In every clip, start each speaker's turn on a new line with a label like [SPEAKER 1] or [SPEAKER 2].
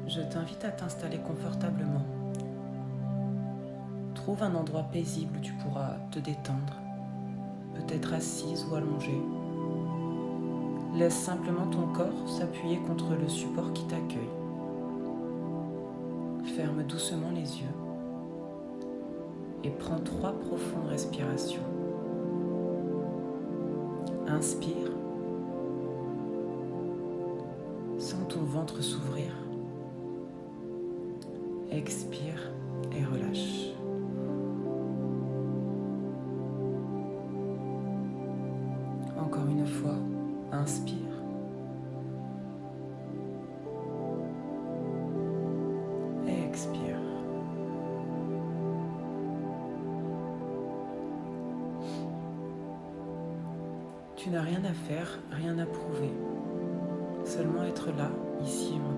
[SPEAKER 1] Je t'invite à t'installer confortablement. Trouve un endroit paisible où tu pourras te détendre, peut-être assise ou allongée. Laisse simplement ton corps s'appuyer contre le support qui t'accueille. Ferme doucement les yeux et prends 3 profondes respirations. Inspire. Sens ton ventre s'ouvrir. Expire et relâche. Encore une fois, inspire. Et expire. Tu n'as rien à faire, rien à prouver. Seulement être là, ici et maintenant.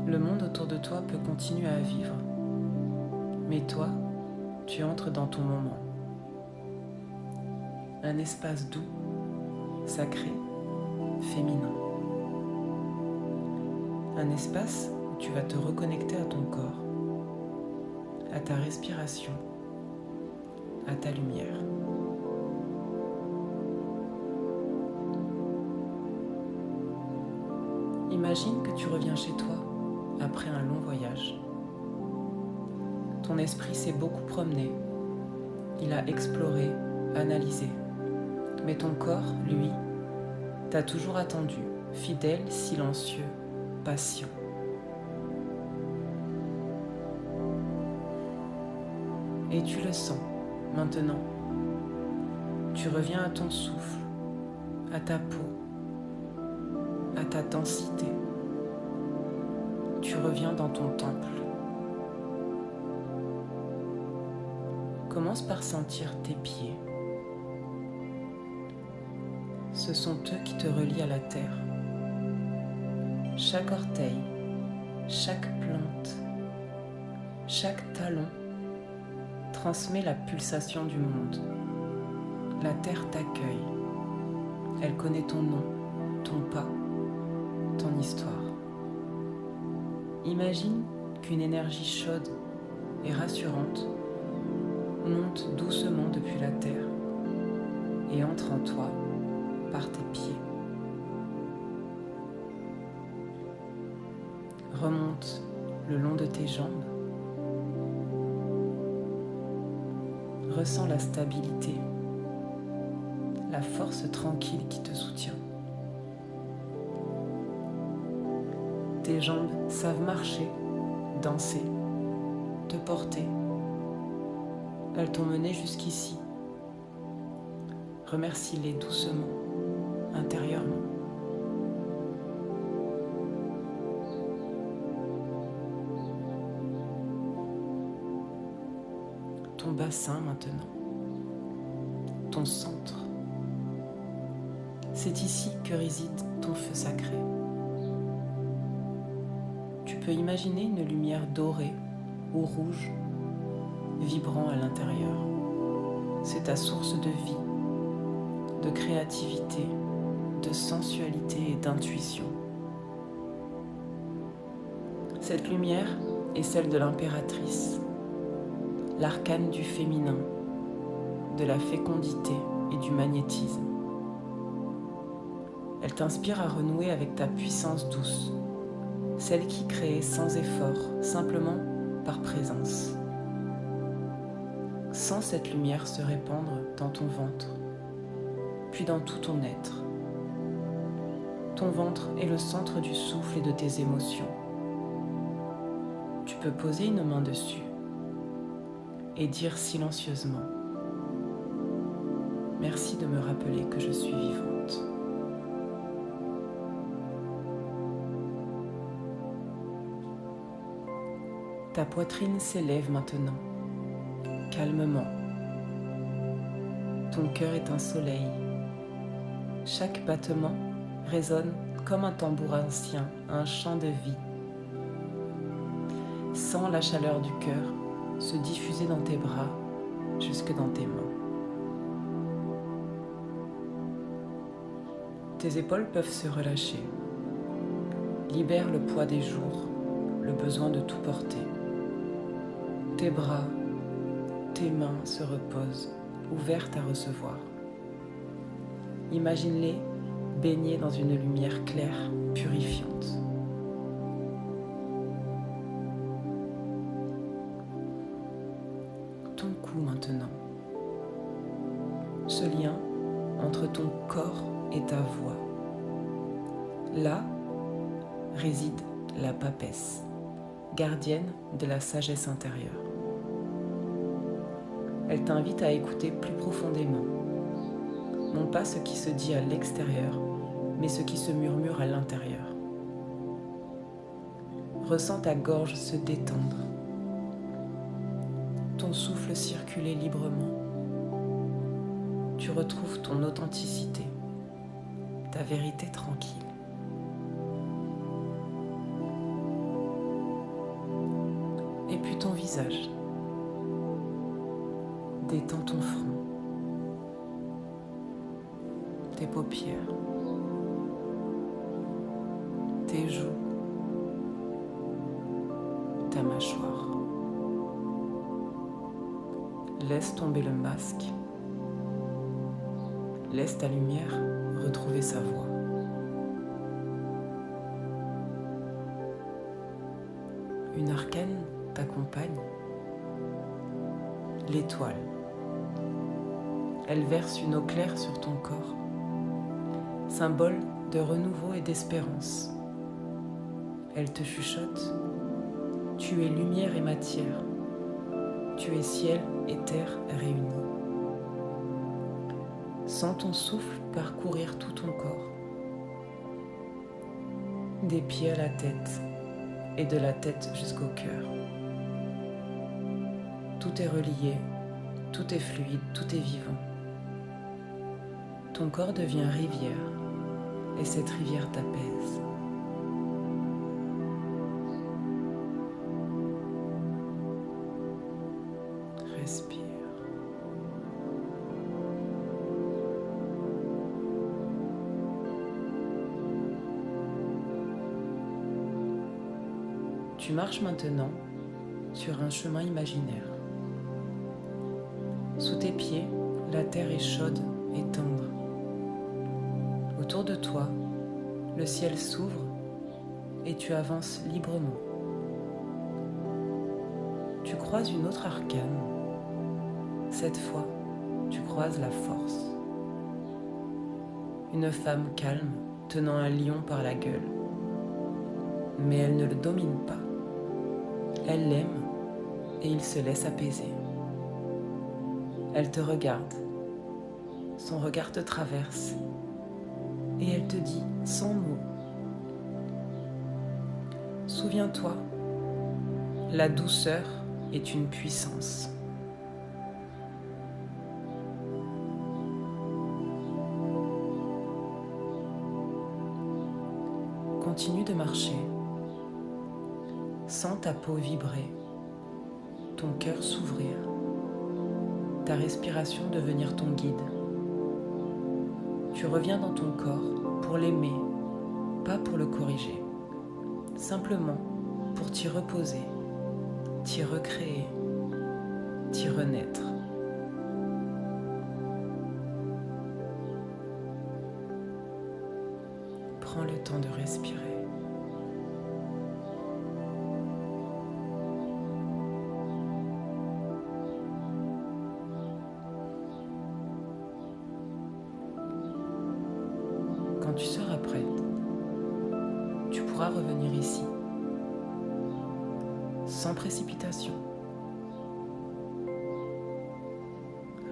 [SPEAKER 1] Le monde autour de toi peut continuer à vivre, mais toi, tu entres dans ton moment. Un espace doux, sacré, féminin. Un espace où tu vas te reconnecter à ton corps, à ta respiration, à ta lumière. Imagine que tu reviens chez toi après un long voyage. Ton esprit s'est beaucoup promené, il a exploré, analysé. Mais ton corps, lui, t'a toujours attendu, fidèle, silencieux, patient. Et tu le sens, maintenant. Tu reviens à ton souffle, à ta peau, à ta densité. Tu reviens dans ton temple. Commence par sentir tes pieds. Ce sont eux qui te relient à la terre. Chaque orteil, chaque plante, chaque talon transmet la pulsation du monde. La terre t'accueille. Elle connaît ton nom, ton pas, ton histoire. Imagine qu'une énergie chaude et rassurante monte doucement depuis la terre et entre en toi par tes pieds. Remonte le long de tes jambes. Ressens la stabilité, la force tranquille qui te soutient. Tes jambes savent marcher, danser, te porter. Elles t'ont mené jusqu'ici. Remercie-les doucement, intérieurement. Ton bassin maintenant, ton centre. C'est ici que réside ton feu sacré. Tu peux imaginer une lumière dorée ou rouge vibrant à l'intérieur. C'est ta source de vie, de créativité, de sensualité et d'intuition. Cette lumière est celle de l'impératrice, l'arcane du féminin, de la fécondité et du magnétisme. Elle t'inspire à renouer avec ta puissance douce, celle qui crée sans effort, simplement par présence. Sens cette lumière se répandre dans ton ventre, puis dans tout ton être. Ton ventre est le centre du souffle et de tes émotions. Tu peux poser une main dessus et dire silencieusement « Merci de me rappeler que je suis vivante ». Ta poitrine s'élève maintenant, calmement. Ton cœur est un soleil. Chaque battement résonne comme un tambour ancien, un chant de vie. Sens la chaleur du cœur se diffuser dans tes bras jusque dans tes mains. Tes épaules peuvent se relâcher. Libère le poids des jours, le besoin de tout porter. Tes bras, tes mains se reposent, ouvertes à recevoir. Imagine-les baignés dans une lumière claire, purifiante. Ton cou maintenant. Ce lien entre ton corps et ta voix. Là réside la papesse, gardienne de la sagesse intérieure. Elle t'invite à écouter plus profondément, non pas ce qui se dit à l'extérieur, mais ce qui se murmure à l'intérieur. Ressens ta gorge se détendre, ton souffle circuler librement. Tu retrouves ton authenticité, ta vérité tranquille. Et puis ton visage. Détends ton front, tes paupières, tes joues, ta mâchoire. Laisse tomber le masque. Laisse ta lumière retrouver sa voix. Une arcane t'accompagne. L'étoile. Elle verse une eau claire sur ton corps, symbole de renouveau et d'espérance. Elle te chuchote. Tu es lumière et matière. Tu es ciel et terre réunis. Sens ton souffle parcourir tout ton corps, des pieds à la tête et de la tête jusqu'au cœur. Tout est relié, tout est fluide, tout est vivant. Ton corps devient rivière et cette rivière t'apaise. Respire. Tu marches maintenant sur un chemin imaginaire. Sous tes pieds, la terre est chaude et tendre. Autour de toi, le ciel s'ouvre et tu avances librement. Tu croises une autre arcane. Cette fois, tu croises la force. Une femme calme tenant un lion par la gueule. Mais elle ne le domine pas. Elle l'aime et il se laisse apaiser. Elle te regarde. Son regard te traverse et elle te dit sans mots. Souviens-toi, la douceur est une puissance. Continue de marcher. Sens ta peau vibrer, ton cœur s'ouvrir, ta respiration devenir ton guide. Tu reviens dans ton corps pour l'aimer, pas pour le corriger, simplement pour t'y reposer, t'y recréer, t'y renaître. Prends le temps de respirer. Quand tu seras prête, tu pourras revenir ici, sans précipitation.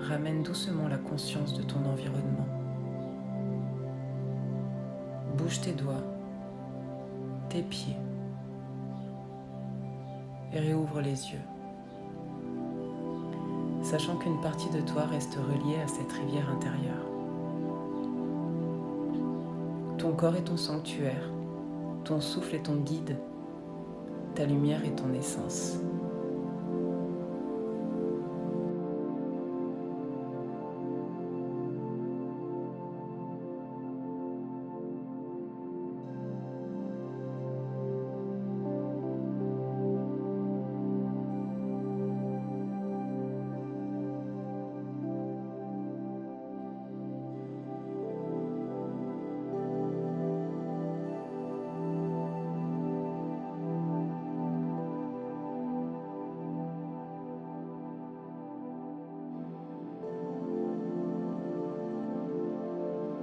[SPEAKER 1] Ramène doucement la conscience de ton environnement. Bouge tes doigts, tes pieds et réouvre les yeux, sachant qu'une partie de toi reste reliée à cette rivière intérieure. Ton corps est ton sanctuaire, ton souffle est ton guide, ta lumière est ton essence.